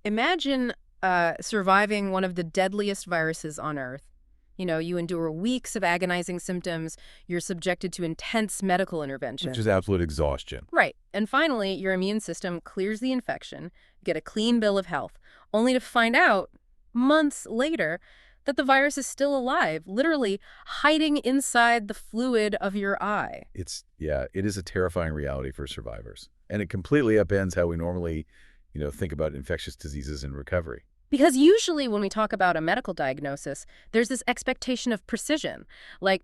Imagine surviving one of the deadliest viruses on Earth. You endure weeks of agonizing symptoms. You're subjected to intense medical Which intervention. is absolute exhaustion. Right. And finally, your immune system clears the infection, you get a clean bill of health, only to find out, months later, that the virus is still alive, literally hiding inside the fluid of your eye. It is a terrifying reality for survivors. And it completely upends how we normally, think about infectious diseases and recovery. Because usually when we talk about a medical diagnosis, there's this expectation of precision, like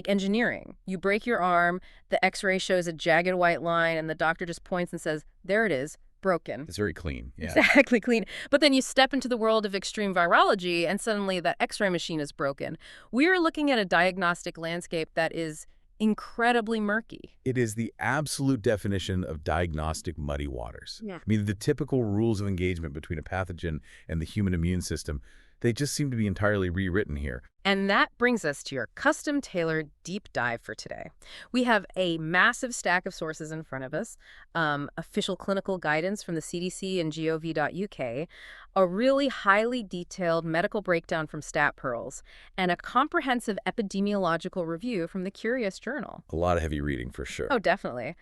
engineering. You break your arm, the X-ray shows a jagged white line, and the doctor just points and says, there it is, broken. It's very clean. Yeah. Exactly, clean. But then you step into the world of extreme virology, and suddenly that X-ray machine is broken. We are looking at a diagnostic landscape that is incredibly murky. It is the absolute definition of diagnostic muddy waters. Yeah. I mean, the typical rules of engagement between a pathogen and the human immune system, they just seem to be entirely rewritten here. And that brings us to your custom-tailored deep dive for today. We have a massive stack of sources in front of us, official clinical guidance from the CDC and gov.uk, a really highly detailed medical breakdown from StatPearls, and a comprehensive epidemiological review from the Curious Journal. A lot of heavy reading for sure. Oh, definitely.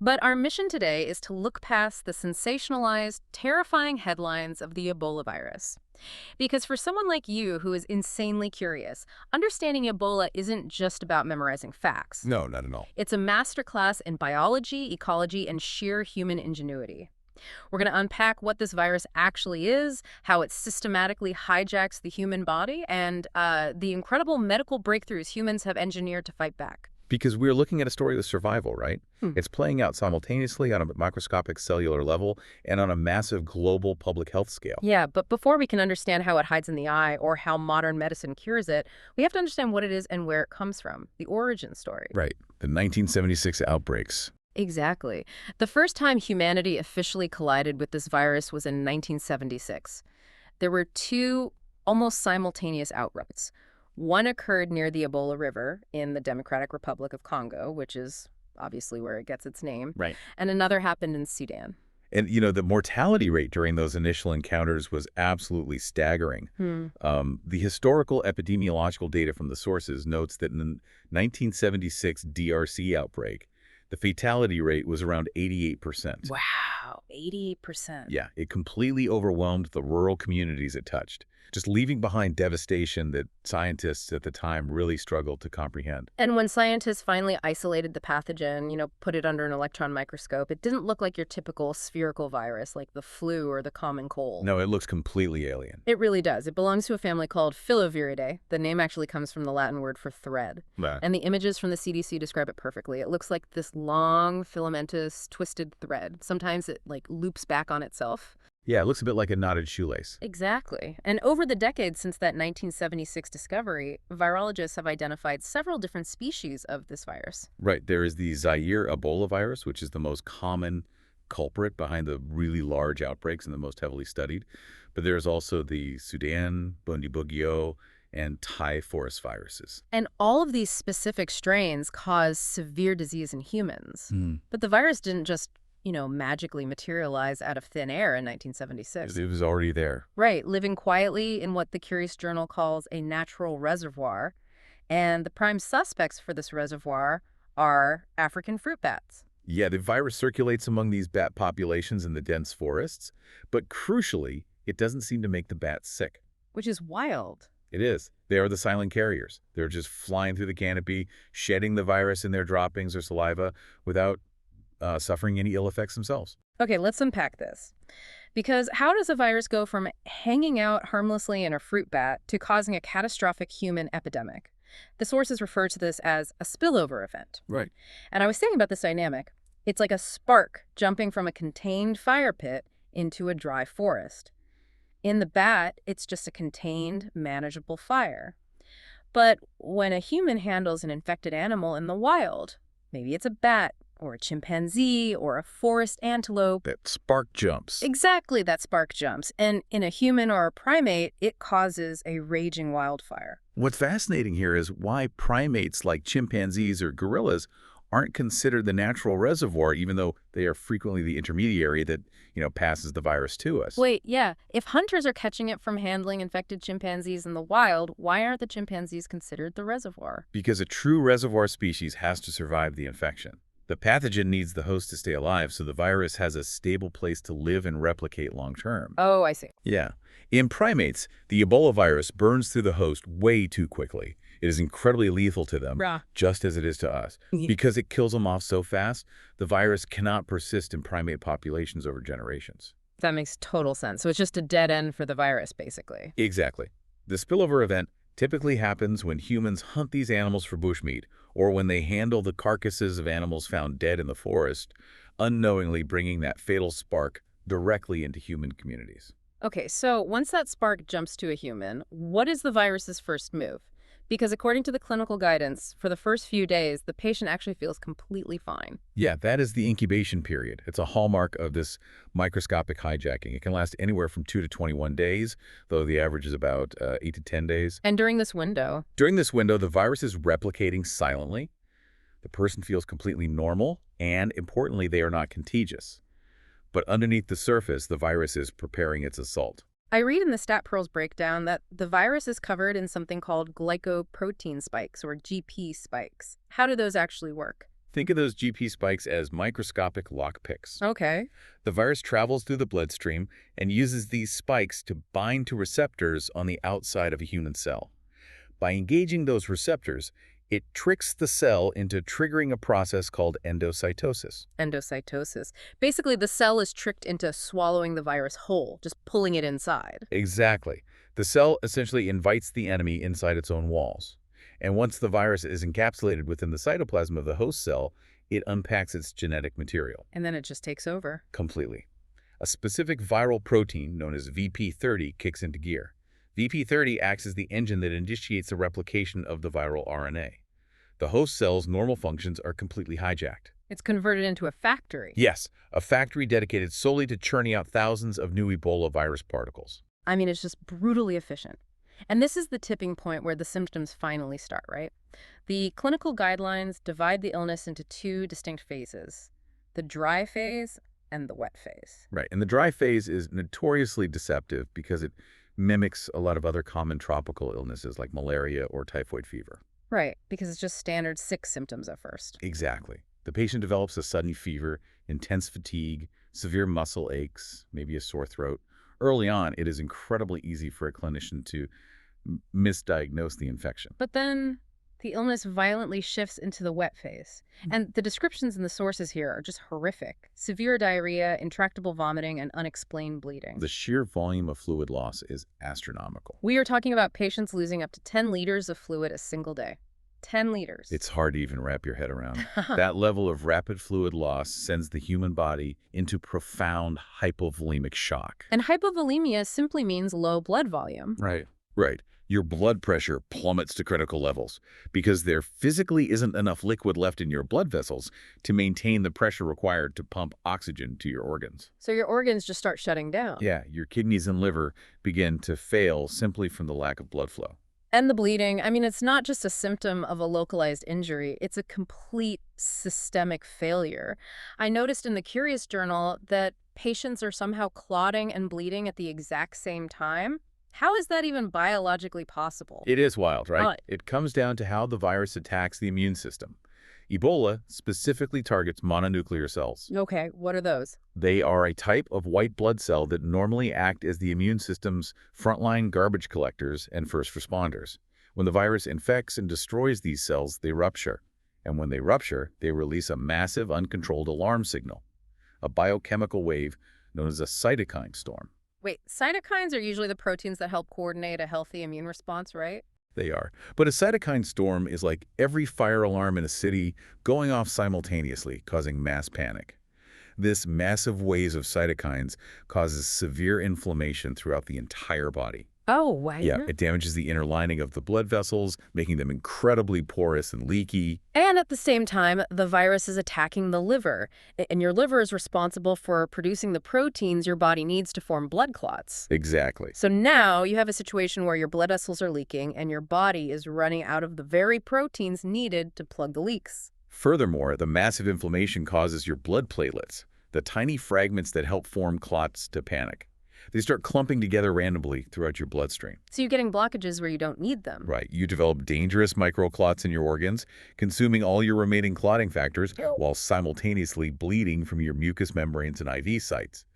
But our mission today is to look past the sensationalized, terrifying headlines of the Ebola virus. Because for someone like you who is insanely curious, understanding Ebola isn't just about memorizing facts. No, not at all. It's a masterclass in biology, ecology, and sheer human ingenuity. We're going to unpack what this virus actually is, how it systematically hijacks the human body, and the incredible medical breakthroughs humans have engineered to fight back. Because we're looking at a story of survival, right? Hmm. It's playing out simultaneously on a microscopic cellular level and on a massive global public health scale. Yeah, but before we can understand how it hides in the eye or how modern medicine cures it, we have to understand what it is and where it comes from, the origin story. Right. The 1976 outbreaks. Exactly. The first time humanity officially collided with this virus was in 1976. There were two almost simultaneous outbreaks. One occurred near the Ebola River in the Democratic Republic of Congo, which is obviously where it gets its name. Right. And another happened in Sudan. And, the mortality rate during those initial encounters was absolutely staggering. The historical epidemiological data from the sources notes that in the 1976 DRC outbreak, the fatality rate was around 88%. Wow, 88%. Yeah, it completely overwhelmed the rural communities it touched, just leaving behind devastation that scientists at the time really struggled to comprehend. And when scientists finally isolated the pathogen, put it under an electron microscope, it didn't look like your typical spherical virus like the flu or the common cold. No, it looks completely alien. It really does. It belongs to a family called Filoviridae. The name actually comes from the Latin word for thread. Right. And the images from the CDC describe it perfectly. It looks like this long, filamentous, twisted thread. Sometimes it, loops back on itself. Yeah, it looks a bit like a knotted shoelace. Exactly. And over the decades since that 1976 discovery, virologists have identified several different species of this virus. Right. There is the Zaire Ebola virus, which is the most common culprit behind the really large outbreaks and the most heavily studied. But there's also the Sudan, Bundibugyo, and Thai forest viruses. And all of these specific strains cause severe disease in humans. But the virus didn't just magically materialize out of thin air in 1976. It was already there. Right, living quietly in what the Curious Journal calls a natural reservoir. And the prime suspects for this reservoir are African fruit bats. Yeah, the virus circulates among these bat populations in the dense forests, but crucially, it doesn't seem to make the bats sick. Which is wild. It is. They are the silent carriers. They're just flying through the canopy, shedding the virus in their droppings or saliva without suffering any ill effects themselves. Okay, let's unpack this. Because how does a virus go from hanging out harmlessly in a fruit bat to causing a catastrophic human epidemic? The sources refer to this as a spillover event. Right. And I was thinking about this dynamic. It's like a spark jumping from a contained fire pit into a dry forest. In the bat, it's just a contained, manageable fire. But when a human handles an infected animal in the wild, maybe it's a bat, or a chimpanzee, or a forest antelope. That spark jumps. Exactly, that spark jumps. And in a human or a primate, it causes a raging wildfire. What's fascinating here is why primates like chimpanzees or gorillas aren't considered the natural reservoir, even though they are frequently the intermediary that, passes the virus to us. Wait, yeah. If hunters are catching it from handling infected chimpanzees in the wild, why aren't the chimpanzees considered the reservoir? Because a true reservoir species has to survive the infection. The pathogen needs the host to stay alive, so the virus has a stable place to live and replicate long term. Oh, I see. Yeah. In primates, the Ebola virus burns through the host way too quickly. It is incredibly lethal to them, Rah. just as it is to us. Because it kills them off so fast, the virus cannot persist in primate populations over generations. That makes total sense. So it's just a dead end for the virus, basically. Exactly. The spillover event typically happens when humans hunt these animals for bushmeat, or when they handle the carcasses of animals found dead in the forest, unknowingly bringing that fatal spark directly into human communities. Okay, so once that spark jumps to a human, what is the virus's first move? Because according to the clinical guidance, for the first few days, the patient actually feels completely fine. Yeah, that is the incubation period. It's a hallmark of this microscopic hijacking. It can last anywhere from 2 to 21 days, though the average is about 8 to 10 days. And during this window? During this window, the virus is replicating silently. The person feels completely normal, and importantly, they are not contagious. But underneath the surface, the virus is preparing its assault. I read in the Stat Pearls breakdown that the virus is covered in something called glycoprotein spikes, or GP spikes. How do those actually work? Think of those GP spikes as microscopic lockpicks. Okay. The virus travels through the bloodstream and uses these spikes to bind to receptors on the outside of a human cell. By engaging those receptors, it tricks the cell into triggering a process called endocytosis. Endocytosis. Basically, the cell is tricked into swallowing the virus whole, just pulling it inside. Exactly. The cell essentially invites the enemy inside its own walls. And once the virus is encapsulated within the cytoplasm of the host cell, it unpacks its genetic material. And then it just takes over. Completely. A specific viral protein known as VP30 kicks into gear. VP30 acts as the engine that initiates the replication of the viral RNA. The host cell's normal functions are completely hijacked. It's converted into a factory. Yes, a factory dedicated solely to churning out thousands of new Ebola virus particles. I mean, it's just brutally efficient. And this is the tipping point where the symptoms finally start, right? The clinical guidelines divide the illness into two distinct phases, the dry phase and the wet phase. Right, and the dry phase is notoriously deceptive because it mimics a lot of other common tropical illnesses like malaria or typhoid fever. Right, because it's just standard sick symptoms at first. Exactly. The patient develops a sudden fever, intense fatigue, severe muscle aches, maybe a sore throat. Early on, it is incredibly easy for a clinician to misdiagnose the infection. But then the illness violently shifts into the wet phase. And the descriptions in the sources here are just horrific. Severe diarrhea, intractable vomiting, and unexplained bleeding. The sheer volume of fluid loss is astronomical. We are talking about patients losing up to 10 liters of fluid a single day. 10 liters. It's hard to even wrap your head around. That level of rapid fluid loss sends the human body into profound hypovolemic shock. And hypovolemia simply means low blood volume. Right. Right. Your blood pressure plummets to critical levels because there physically isn't enough liquid left in your blood vessels to maintain the pressure required to pump oxygen to your organs. So your organs just start shutting down. Yeah, your kidneys and liver begin to fail simply from the lack of blood flow. And the bleeding, I mean, it's not just a symptom of a localized injury. It's a complete systemic failure. I noticed in the Curious Journal that patients are somehow clotting and bleeding at the exact same time. How is that even biologically possible? It is wild, right? It comes down to how the virus attacks the immune system. Ebola specifically targets mononuclear cells. Okay, what are those? They are a type of white blood cell that normally act as the immune system's frontline garbage collectors and first responders. When the virus infects and destroys these cells, they rupture. And when they rupture, they release a massive uncontrolled alarm signal, a biochemical wave known as a cytokine storm. Wait, cytokines are usually the proteins that help coordinate a healthy immune response, right? They are. But a cytokine storm is like every fire alarm in a city going off simultaneously, causing mass panic. This massive wave of cytokines causes severe inflammation throughout the entire body. Oh, wow. Yeah, it damages the inner lining of the blood vessels, making them incredibly porous and leaky. And at the same time, the virus is attacking the liver. And your liver is responsible for producing the proteins your body needs to form blood clots. Exactly. So now you have a situation where your blood vessels are leaking and your body is running out of the very proteins needed to plug the leaks. Furthermore, the massive inflammation causes your blood platelets, the tiny fragments that help form clots, to panic. They start clumping together randomly throughout your bloodstream. So you're getting blockages where you don't need them. Right. You develop dangerous microclots in your organs, consuming all your remaining clotting factors while simultaneously bleeding from your mucous membranes and IV sites.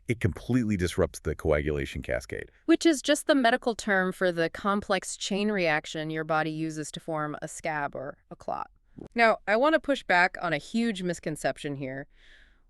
It completely disrupts the coagulation cascade. Which is just the medical term for the complex chain reaction your body uses to form a scab or a clot. Now, I want to push back on a huge misconception here.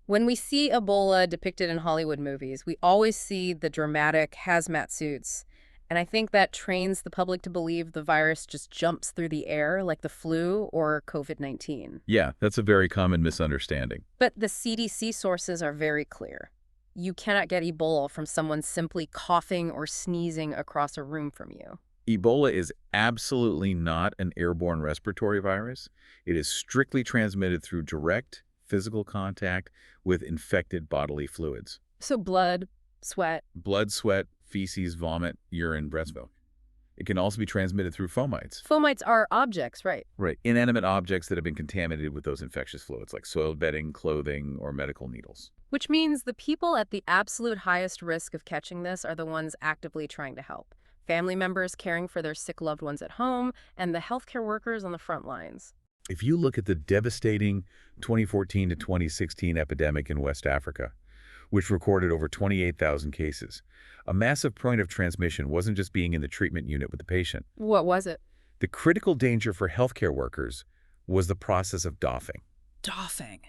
When we see Ebola depicted in Hollywood movies, we always see the dramatic hazmat suits. And I think that trains the public to believe the virus just jumps through the air like the flu or COVID-19. Yeah, that's a very common misunderstanding. But the CDC sources are very clear. You cannot get Ebola from someone simply coughing or sneezing across a room from you. Ebola is absolutely not an airborne respiratory virus. It is strictly transmitted through direct physical contact with infected bodily fluids. So blood, sweat. Blood, sweat, feces, vomit, urine, breast milk. It can also be transmitted through fomites. Fomites are objects, right? Right. Inanimate objects that have been contaminated with those infectious fluids, like soiled bedding, clothing, or medical needles. Which means the people at the absolute highest risk of catching this are the ones actively trying to help. Family members caring for their sick loved ones at home, and the healthcare workers on the front lines. If you look at the devastating 2014 to 2016 epidemic in West Africa, which recorded over 28,000 cases, a massive point of transmission wasn't just being in the treatment unit with the patient. What was it? The critical danger for healthcare workers was the process of doffing. Doffing.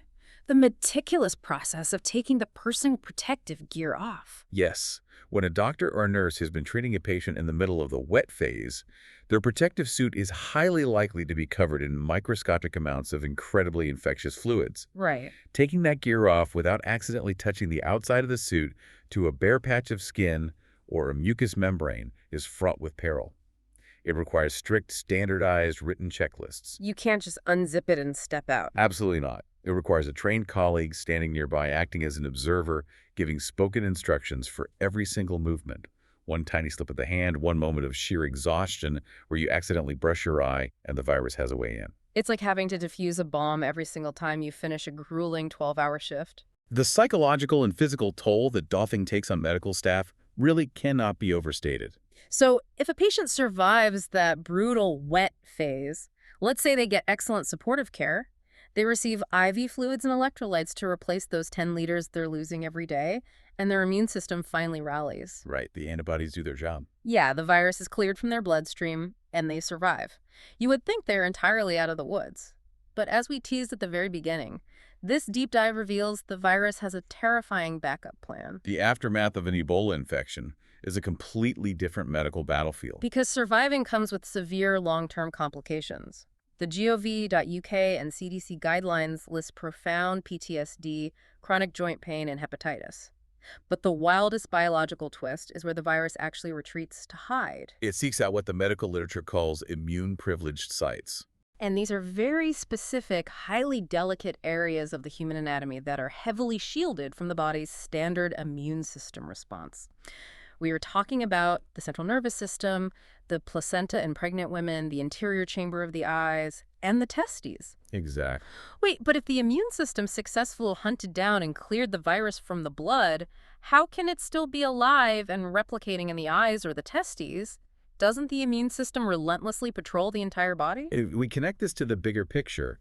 The meticulous process of taking the personal protective gear off. Yes, when a doctor or a nurse has been treating a patient in the middle of the wet phase, their protective suit is highly likely to be covered in microscopic amounts of incredibly infectious fluids. Right. Taking that gear off without accidentally touching the outside of the suit to a bare patch of skin or a mucous membrane is fraught with peril. It requires strict, standardized written checklists. You can't just unzip it and step out. Absolutely not. It requires a trained colleague standing nearby acting as an observer, giving spoken instructions for every single movement. One tiny slip of the hand, one moment of sheer exhaustion where you accidentally brush your eye and the virus has a way in. It's like having to defuse a bomb every single time you finish a grueling 12-hour shift. The psychological and physical toll that doffing takes on medical staff really cannot be overstated. So if a patient survives that brutal wet phase, let's say they get excellent supportive care, they receive IV fluids and electrolytes to replace those 10 liters they're losing every day, and their immune system finally rallies. Right, the antibodies do their job. Yeah, the virus is cleared from their bloodstream, and they survive. You would think they're entirely out of the woods. But as we teased at the very beginning, this deep dive reveals the virus has a terrifying backup plan. The aftermath of an Ebola infection is a completely different medical battlefield. Because surviving comes with severe long-term complications. The gov.uk and CDC guidelines list profound PTSD, chronic joint pain, and hepatitis. But the wildest biological twist is where the virus actually retreats to hide. It seeks out what the medical literature calls immune-privileged sites. And these are very specific, highly delicate areas of the human anatomy that are heavily shielded from the body's standard immune system response. We were talking about the central nervous system, the placenta in pregnant women, the anterior chamber of the eyes, and the testes. Exactly. Wait, but if the immune system successfully hunted down and cleared the virus from the blood, how can it still be alive and replicating in the eyes or the testes? Doesn't the immune system relentlessly patrol the entire body? If we connect this to the bigger picture,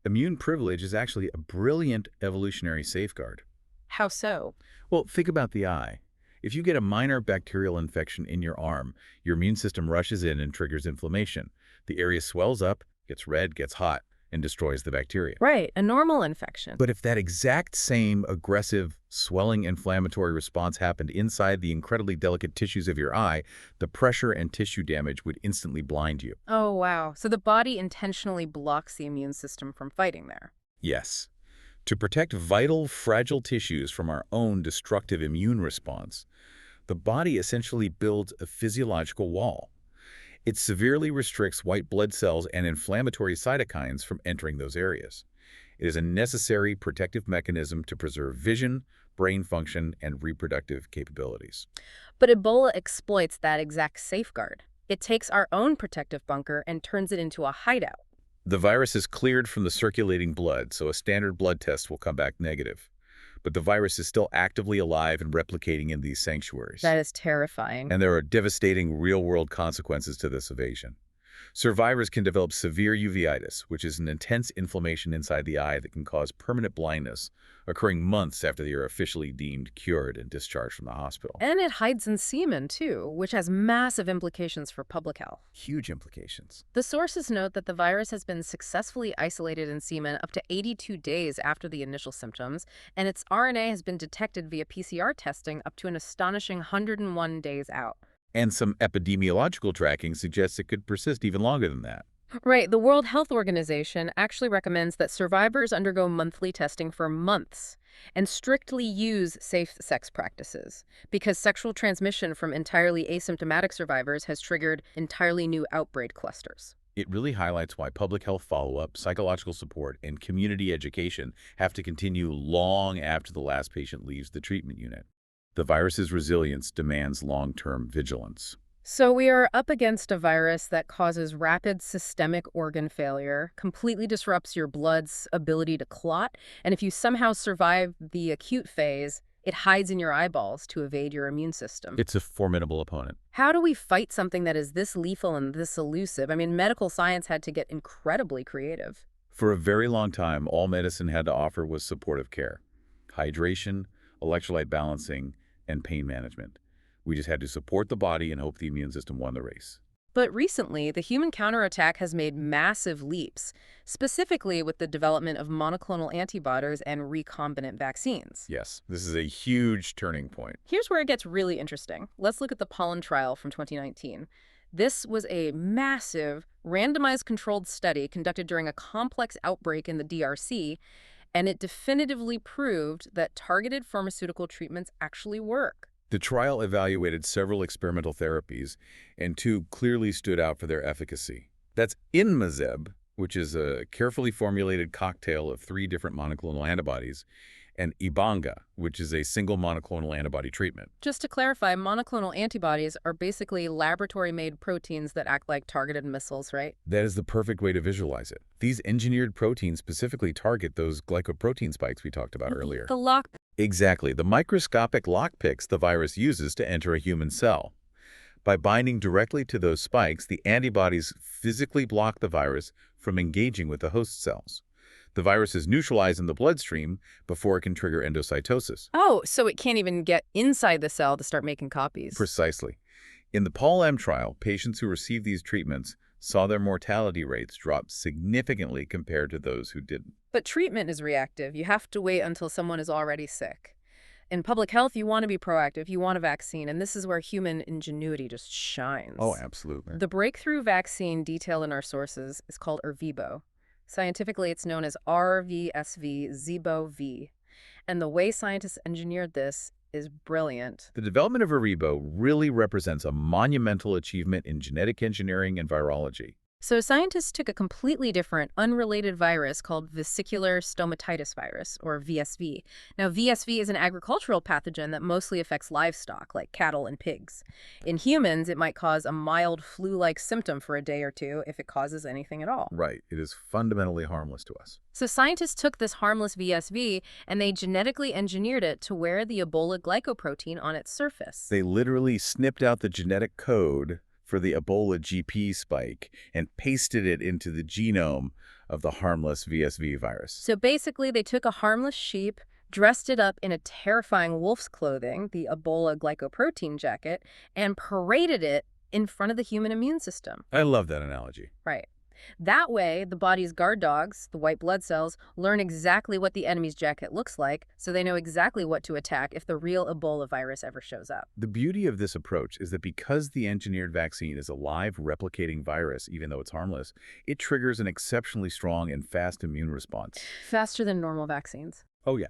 immune privilege is actually a brilliant evolutionary safeguard. How so? Well, think about the eye. If you get a minor bacterial infection in your arm, your immune system rushes in and triggers inflammation. The area swells up, gets red, gets hot, and destroys the bacteria. Right, a normal infection. But if that exact same aggressive, swelling inflammatory response happened inside the incredibly delicate tissues of your eye, the pressure and tissue damage would instantly blind you. Oh, wow. So the body intentionally blocks the immune system from fighting there. Yes. To protect vital, fragile tissues from our own destructive immune response, the body essentially builds a physiological wall. It severely restricts white blood cells and inflammatory cytokines from entering those areas. It is a necessary protective mechanism to preserve vision, brain function, and reproductive capabilities. But Ebola exploits that exact safeguard. It takes our own protective bunker and turns it into a hideout. The virus is cleared from the circulating blood, so a standard blood test will come back negative. But the virus is still actively alive and replicating in these sanctuaries. That is terrifying. And there are devastating real-world consequences to this evasion. Survivors can develop severe uveitis, which is an intense inflammation inside the eye that can cause permanent blindness, occurring months after they are officially deemed cured and discharged from the hospital. And it hides in semen, too, which has massive implications for public health. Huge implications. The sources note that the virus has been successfully isolated in semen up to 82 days after the initial symptoms, and its RNA has been detected via PCR testing up to an astonishing 101 days out. And some epidemiological tracking suggests it could persist even longer than that. Right, the World Health Organization actually recommends that survivors undergo monthly testing for months and strictly use safe sex practices because sexual transmission from entirely asymptomatic survivors has triggered entirely new outbreak clusters. It really highlights why public health follow-up, psychological support, and community education have to continue long after the last patient leaves the treatment unit. The virus's resilience demands long-term vigilance. So we are up against a virus that causes rapid systemic organ failure, completely disrupts your blood's ability to clot, and if you somehow survive the acute phase, it hides in your eyeballs to evade your immune system. It's a formidable opponent. How do we fight something that is this lethal and this elusive? I mean, medical science had to get incredibly creative. For a very long time, all medicine had to offer was supportive care. Hydration, electrolyte balancing, and pain management. We just had to support the body and hope the immune system won the race. But recently, the human counterattack has made massive leaps, specifically with the development of monoclonal antibodies and recombinant vaccines. Yes, this is a huge turning point. Here's where it gets really interesting. Let's look at the pollen trial from 2019. This was a massive, randomized controlled study conducted during a complex outbreak in the DRC, and it definitively proved that targeted pharmaceutical treatments actually work. The trial evaluated several experimental therapies, and two clearly stood out for their efficacy. That's Inmazeb, which is a carefully formulated cocktail of 3 different monoclonal antibodies, and Ibanga, which is a single monoclonal antibody treatment. Just to clarify, monoclonal antibodies are basically laboratory-made proteins that act like targeted missiles, right? That is the perfect way to visualize it. These engineered proteins specifically target those glycoprotein spikes we talked about earlier. The lock. Exactly, the microscopic lockpicks the virus uses to enter a human cell. By binding directly to those spikes, the antibodies physically block the virus from engaging with the host cells. The virus is neutralized in the bloodstream before it can trigger endocytosis. Oh, so it can't even get inside the cell to start making copies. Precisely. In the Paul-M trial, patients who received these treatments saw their mortality rates drop significantly compared to those who didn't. But treatment is reactive. You have to wait until someone is already sick. In public health, you want to be proactive. You want a vaccine, and this is where human ingenuity just shines. Oh, absolutely. The breakthrough vaccine detailed in our sources is called Ervebo. Scientifically, it's known as RVSV ZEBO-V. And the way scientists engineered this is brilliant. The development of Ervebo really represents a monumental achievement in genetic engineering and virology. So scientists took a completely different, unrelated virus called vesicular stomatitis virus, or VSV. Now, VSV is an agricultural pathogen that mostly affects livestock, like cattle and pigs. In humans, it might cause a mild flu-like symptom for a day or two if it causes anything at all. Right. It is fundamentally harmless to us. So scientists took this harmless VSV and they genetically engineered it to wear the Ebola glycoprotein on its surface. They literally snipped out the genetic code for the Ebola GP spike and pasted it into the genome of the harmless VSV virus. So basically, they took a harmless sheep, dressed it up in a terrifying wolf's clothing, the Ebola glycoprotein jacket, and paraded it in front of the human immune system. I love that analogy. Right. That way, the body's guard dogs, the white blood cells, learn exactly what the enemy's jacket looks like, so they know exactly what to attack if the real Ebola virus ever shows up. The beauty of this approach is that because the engineered vaccine is a live replicating virus, even though it's harmless, it triggers an exceptionally strong and fast immune response. Faster than normal vaccines. Oh yeah.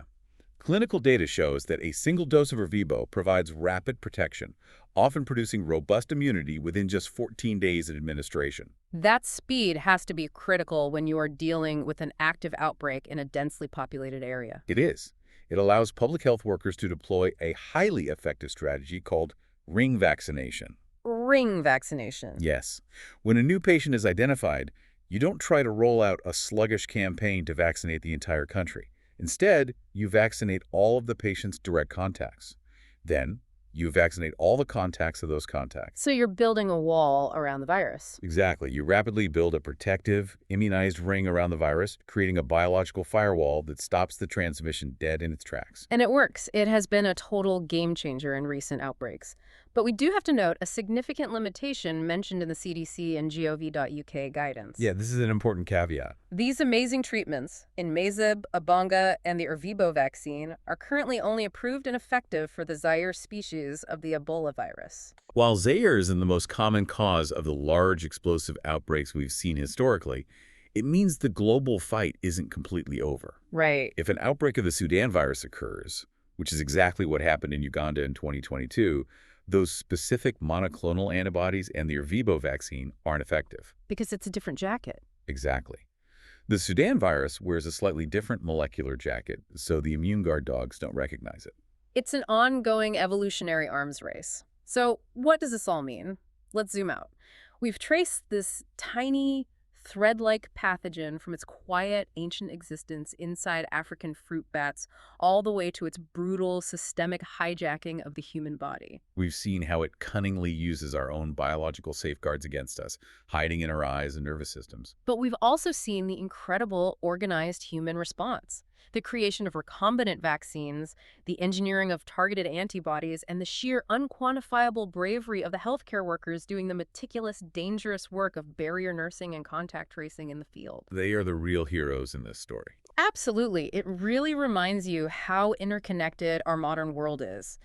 Clinical data shows that a single dose of Ervebo provides rapid protection, often producing robust immunity within just 14 days of administration. That speed has to be critical when you are dealing with an active outbreak in a densely populated area. It is. It allows public health workers to deploy a highly effective strategy called ring vaccination. Ring vaccination. Yes. When a new patient is identified, You don't try to roll out a sluggish campaign to vaccinate the entire country. Instead, you vaccinate all of the patient's direct contacts. Then, you vaccinate all the contacts of those contacts. So you're building a wall around the virus. Exactly. You rapidly build a protective, immunized ring around the virus, creating a biological firewall that stops the transmission dead in its tracks. And it works. It has been a total game changer in recent outbreaks. But we do have to note a significant limitation mentioned in the CDC and gov.uk guidance. Yeah, this is an important caveat. These amazing treatments, Inmazeb, Ebanga, and the Ervebo vaccine, are currently only approved and effective for the Zaire species of the Ebola virus. While Zaire isn't the most common cause of the large explosive outbreaks we've seen historically, it means the global fight isn't completely over. Right. If an outbreak of the Sudan virus occurs, which is exactly what happened in Uganda in 2022, those specific monoclonal antibodies and the Ervebo vaccine aren't effective. Because it's a different jacket. Exactly. The Sudan virus wears a slightly different molecular jacket, so the immune guard dogs don't recognize it. It's an ongoing evolutionary arms race. So what does this all mean? Let's zoom out. We've traced this tiny, thread-like pathogen from its quiet, ancient existence inside African fruit bats all the way to its brutal, systemic hijacking of the human body. We've seen how it cunningly uses our own biological safeguards against us, hiding in our eyes and nervous systems. But we've also seen the incredible organized human response. The creation of recombinant vaccines, the engineering of targeted antibodies, and the sheer unquantifiable bravery of the healthcare workers doing the meticulous, dangerous work of barrier nursing and contact tracing in the field. They are the real heroes in this story. Absolutely. It really reminds you how interconnected our modern world is.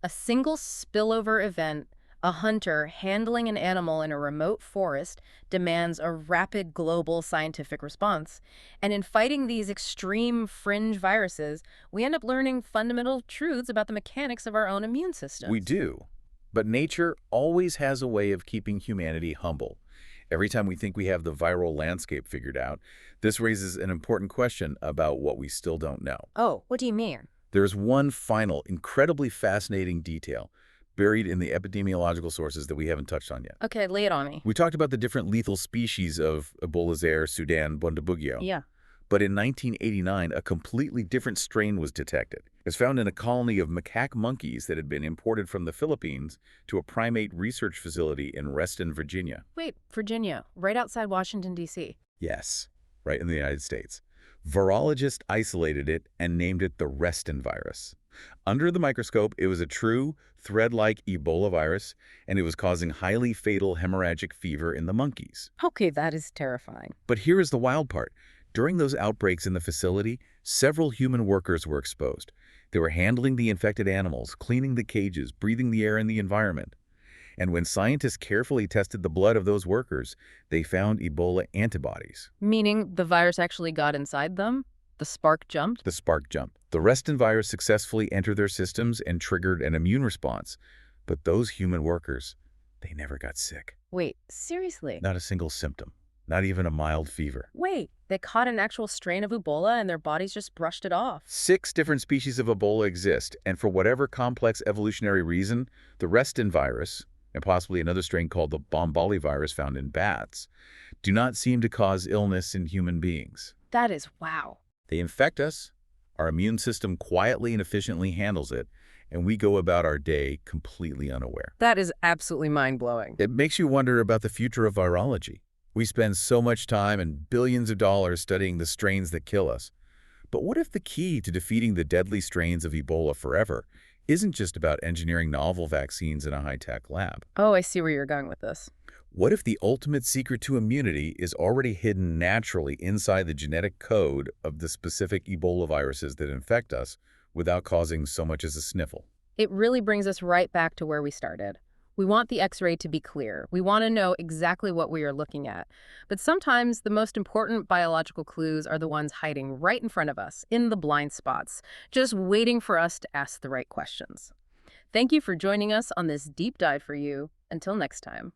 A single spillover event, a hunter handling an animal in a remote forest, demands a rapid global scientific response. And in fighting these extreme fringe viruses, we end up learning fundamental truths about the mechanics of our own immune systems. We do. But nature always has a way of keeping humanity humble. Every time we think we have the viral landscape figured out, this raises an important question about what we still don't know. Oh, what do you mean? There's one final, incredibly fascinating detail buried in the epidemiological sources that we haven't touched on yet. Okay, lay it on me. We talked about the different lethal species of Ebola Zaire, Sudan, Bundibugyo. Yeah. But in 1989, a completely different strain was detected. It was found in a colony of macaque monkeys that had been imported from the Philippines to a primate research facility in Reston, Virginia. Wait, Virginia, right outside Washington, D.C. Yes, right in the United States. Virologists isolated it and named it the Reston virus. Under the microscope, it was a true, thread-like Ebola virus, and it was causing highly fatal hemorrhagic fever in the monkeys. Okay, that is terrifying. But here is the wild part. During those outbreaks in the facility, several human workers were exposed. They were handling the infected animals, cleaning the cages, breathing the air in the environment. And when scientists carefully tested the blood of those workers, they found Ebola antibodies. Meaning the virus actually got inside them? The spark jumped? The spark jumped. The Reston virus successfully entered their systems and triggered an immune response. But those human workers, they never got sick. Wait, seriously? Not a single symptom. Not even a mild fever. Wait, they caught an actual strain of Ebola and their bodies just brushed it off. 6 different species of Ebola exist, and for whatever complex evolutionary reason, the Reston virus, and possibly another strain called the Bombali virus found in bats, do not seem to cause illness in human beings. That is wow. They infect us, our immune system quietly and efficiently handles it, and we go about our day completely unaware. That is absolutely mind-blowing. It makes you wonder about the future of virology. We spend so much time and billions of dollars studying the strains that kill us. But what if the key to defeating the deadly strains of Ebola forever isn't just about engineering novel vaccines in a high-tech lab? Oh, I see where you're going with this. What if the ultimate secret to immunity is already hidden naturally inside the genetic code of the specific Ebola viruses that infect us without causing so much as a sniffle? It really brings us right back to where we started. We want the X-ray to be clear. We want to know exactly what we are looking at. But sometimes the most important biological clues are the ones hiding right in front of us, in the blind spots, just waiting for us to ask the right questions. Thank you for joining us on this deep dive for you. Until next time.